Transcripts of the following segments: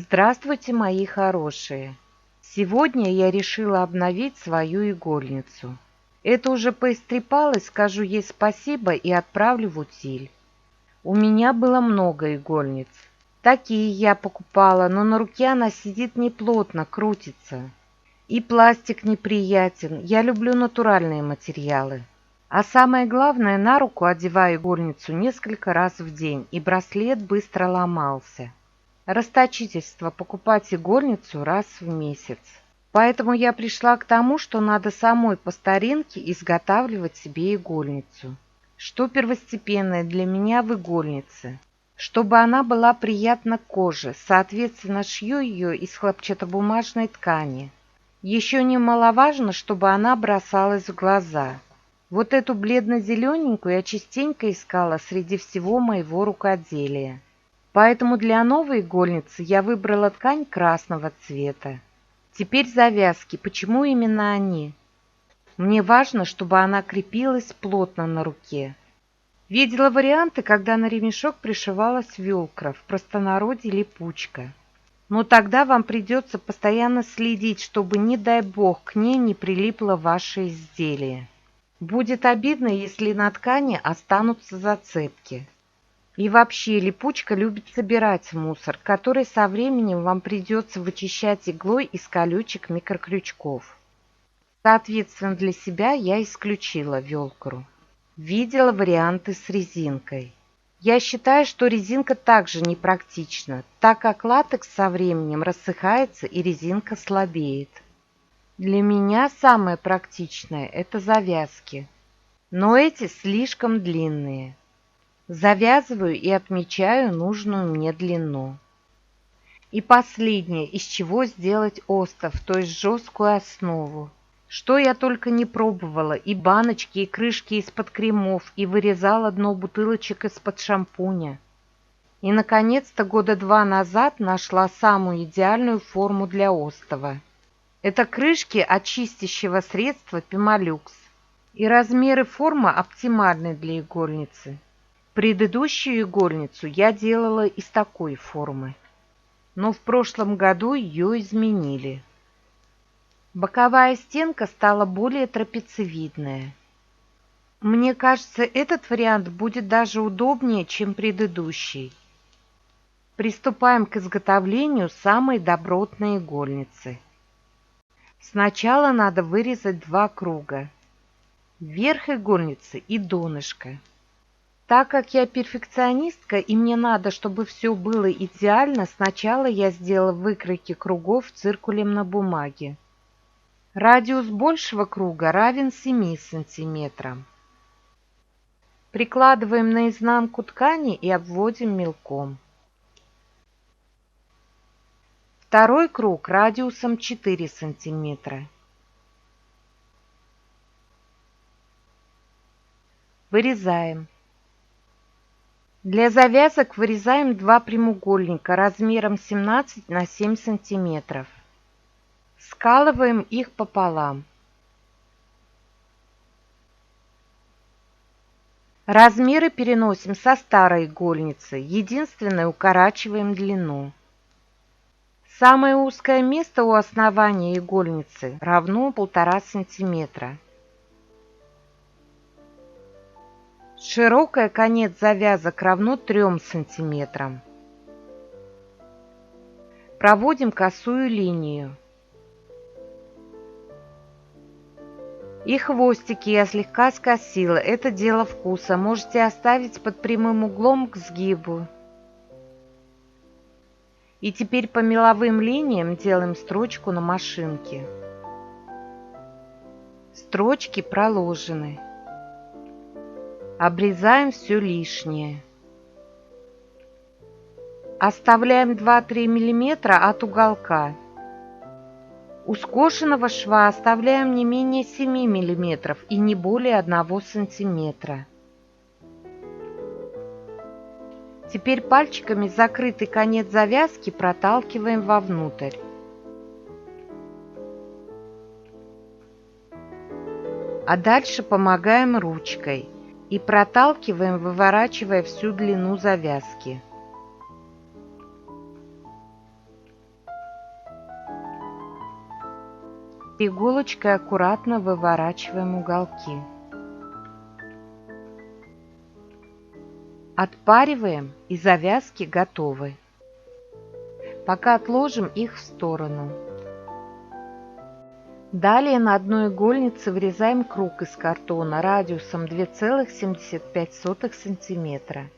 Здравствуйте, мои хорошие! Сегодня я решила обновить свою игольницу. Это уже поистрепалось, скажу ей спасибо и отправлю в утиль. У меня было много игольниц. Такие я покупала, но на руке она сидит неплотно, крутится. И пластик неприятен, я люблю натуральные материалы. А самое главное, на руку одеваю игольницу несколько раз в день, и браслет быстро ломался. Расточительство покупать игольницу раз в месяц. Поэтому я пришла к тому, что надо самой по старинке изготавливать себе игольницу. Что первостепенное для меня в игольнице? Чтобы она была приятна коже, соответственно, шью ее из хлопчатобумажной ткани. Еще немаловажно, чтобы она бросалась в глаза. Вот эту бледно-зелененькую я частенько искала среди всего моего рукоделия. Поэтому для новой игольницы я выбрала ткань красного цвета. Теперь завязки. Почему именно они? Мне важно, чтобы она крепилась плотно на руке. Видела варианты, когда на ремешок пришивалась велкро, в простонародье липучка. Но тогда вам придется постоянно следить, чтобы, не дай бог, к ней не прилипло ваше изделие. Будет обидно, если на ткани останутся зацепки. И вообще липучка любит собирать мусор, который со временем вам придется вычищать иглой из колючек микрокрючков. Соответственно, для себя я исключила велкру. Видела варианты с резинкой. Я считаю, что резинка также непрактична, так как латекс со временем рассыхается и резинка слабеет. Для меня самое практичное – это завязки, но эти слишком длинные. Завязываю и отмечаю нужную мне длину. И последнее, из чего сделать остов, то есть жесткую основу. Что я только не пробовала, и баночки, и крышки из-под кремов, и вырезала дно бутылочек из-под шампуня. И, наконец-то, года 2 назад нашла самую идеальную форму для остова. Это крышки от чистящего средства Пемолюкс. И размеры формы оптимальны для игольницы. Предыдущую игольницу я делала из такой формы, но в прошлом году ее изменили. Боковая стенка стала более трапециевидная. Мне кажется, этот вариант будет даже удобнее, чем предыдущий. Приступаем к изготовлению самой добротной игольницы. Сначала надо вырезать 2 круга. Верх игольницы и донышко. Так как я перфекционистка и мне надо, чтобы все было идеально, сначала я сделала выкройки кругов циркулем на бумаге. Радиус большего круга равен 7 сантиметрам. Прикладываем на изнанку ткани и обводим мелком. Второй круг радиусом 4 сантиметра. Вырезаем. Для завязок вырезаем 2 прямоугольника размером 17 на 7 сантиметров. Скалываем их пополам. Размеры переносим со старой игольницы, единственное, укорачиваем длину. Самое узкое место у основания игольницы равно 1,5 сантиметра. Широкая конец завязок равно 3 сантиметрам. Проводим косую линию. И хвостики я слегка скосила, это дело вкуса, можете оставить под прямым углом к сгибу. И теперь по меловым линиям делаем строчку на машинке. Строчки проложены. Обрезаем все лишнее. Оставляем 2-3 мм от уголка. У скошенного шва оставляем не менее 7 мм и не более 1 см. Теперь пальчиками закрытый конец завязки проталкиваем вовнутрь. А дальше помогаем ручкой и проталкиваем, выворачивая всю длину завязки. Иголочкой аккуратно выворачиваем уголки. Отпариваем, и завязки готовы. Пока отложим их в сторону. Далее на одной игольнице вырезаем круг из картона радиусом 2,75 см.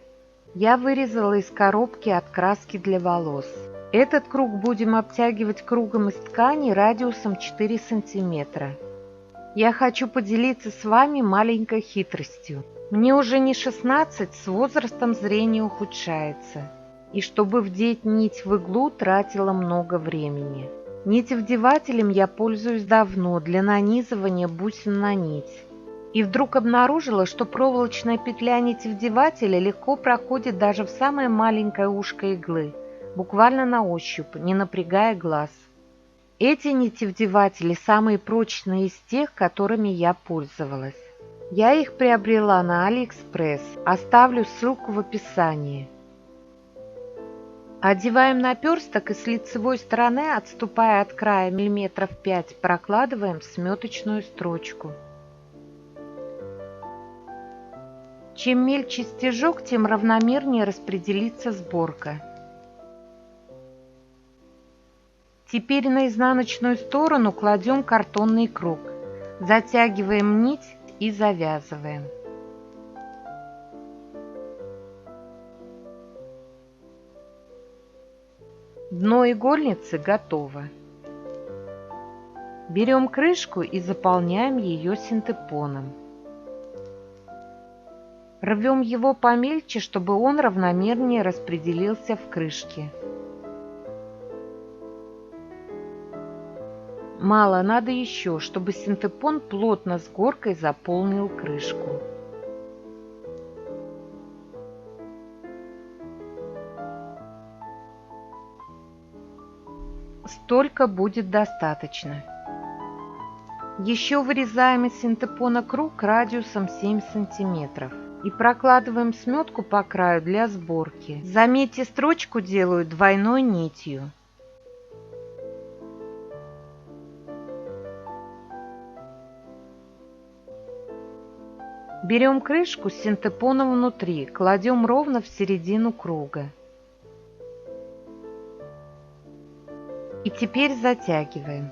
Я вырезала из коробки от краски для волос. Этот круг будем обтягивать кругом из ткани радиусом 4 см. Я хочу поделиться с вами маленькой хитростью. Мне уже не 16, с возрастом зрение ухудшается. И чтобы вдеть нить в иглу, тратила много времени. Нитевдевателем я пользуюсь давно для нанизывания бусин на нить. И вдруг обнаружила, что проволочная петля нитевдевателя легко проходит даже в самое маленькое ушко иглы, буквально на ощупь, не напрягая глаз. Эти нитевдеватели самые прочные из тех, которыми я пользовалась. Я их приобрела на Алиэкспресс, оставлю ссылку в описании. Одеваем наперсток и с лицевой стороны, отступая от края миллиметров 5, прокладываем сметочную строчку. Чем мельче стежок, тем равномернее распределится сборка. Теперь на изнаночную сторону кладем картонный круг, затягиваем нить и завязываем. Дно игольницы готово. Берем крышку и заполняем ее синтепоном. Рвем его помельче, чтобы он равномернее распределился в крышке. Мало, надо еще, чтобы синтепон плотно с горкой заполнил крышку. Столько будет достаточно. Еще вырезаем из синтепона круг радиусом 7 см и прокладываем сметку по краю для сборки. Заметьте, строчку делаю двойной нитью. Берем крышку с синтепоном внутри, кладем ровно в середину круга. И теперь затягиваем.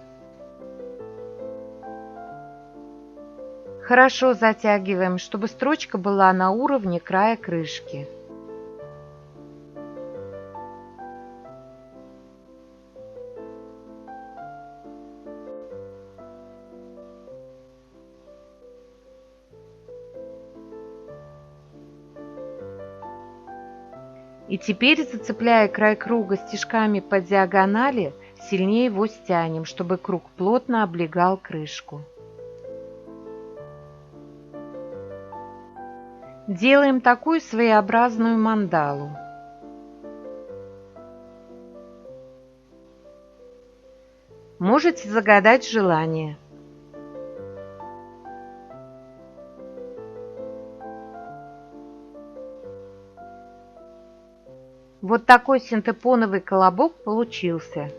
Хорошо затягиваем, чтобы строчка была на уровне края крышки. И теперь, зацепляя край круга стежками по диагонали, сильнее его стянем, чтобы круг плотно облегал крышку. Делаем такую своеобразную мандалу. Можете загадать желание. Вот такой синтепоновый колобок получился.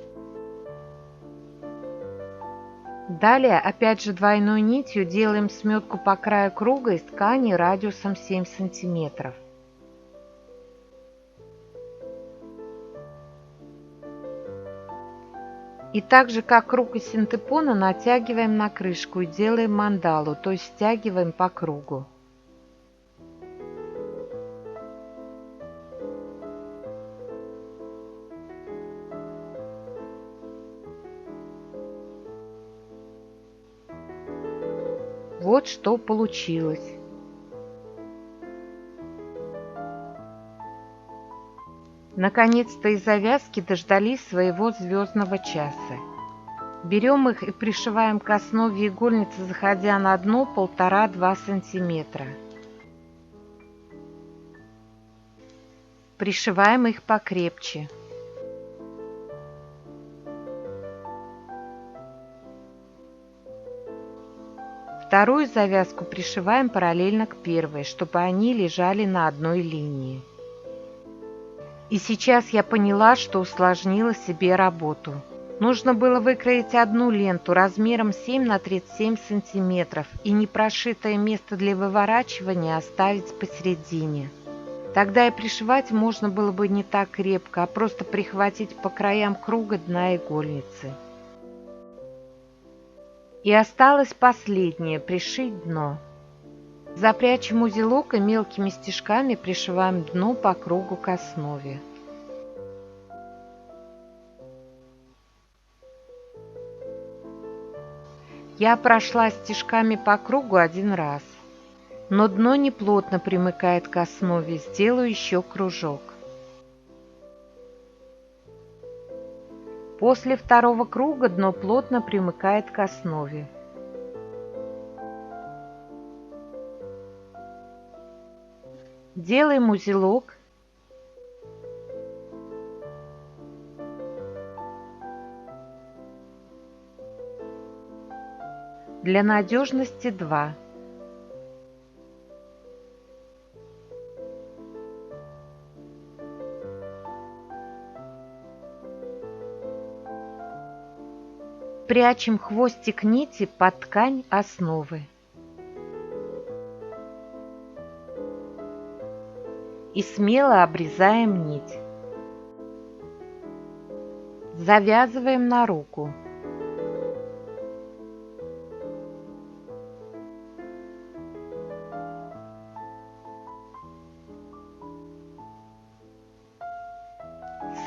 Далее опять же двойной нитью делаем сметку по краю круга из ткани радиусом 7 см. И так же, как круг из синтепона, натягиваем на крышку и делаем мандалу, то есть стягиваем по кругу. Вот что получилось. Наконец-то и завязки дождались своего звездного часа. Берем их и пришиваем к основе игольницы, заходя на дно 1,5–2 см. Пришиваем их покрепче. Вторую завязку пришиваем параллельно к первой, чтобы они лежали на одной линии. И сейчас я поняла, что усложнила себе работу. Нужно было выкроить одну ленту размером 7 на 37 сантиметров и непрошитое место для выворачивания оставить посередине. Тогда и пришивать можно было бы не так крепко, а просто прихватить по краям круга дна игольницы. И осталось последнее – пришить дно. Запрячем узелок и мелкими стежками пришиваем дно по кругу к основе. Я прошла стежками по кругу один раз, но дно не плотно примыкает к основе, сделаю еще кружок. После второго круга дно плотно примыкает к основе. Делаем узелок. Для надежности 2. Прячем хвостик нити под ткань основы. И смело обрезаем нить. Завязываем на руку.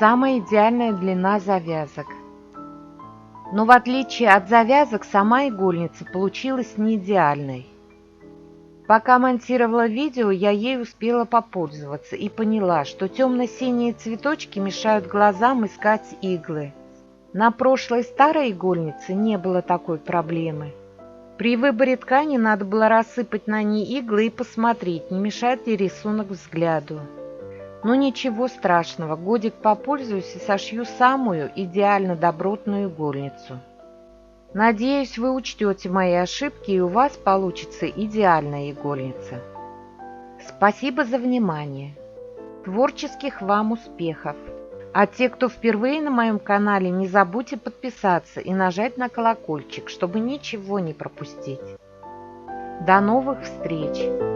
Самая идеальная длина завязок. Но в отличие от завязок, сама игольница получилась не идеальной. Пока монтировала видео, я ей успела попользоваться и поняла, что темно-синие цветочки мешают глазам искать иглы. На прошлой старой игольнице не было такой проблемы. При выборе ткани надо было рассыпать на ней иглы и посмотреть, не мешает ли рисунок взгляду. Но ничего страшного, годик попользуюсь и сошью самую идеально добротную игольницу. Надеюсь, вы учтете мои ошибки и у вас получится идеальная игольница. Спасибо за внимание. Творческих вам успехов! А те, кто впервые на моем канале, не забудьте подписаться и нажать на колокольчик, чтобы ничего не пропустить. До новых встреч!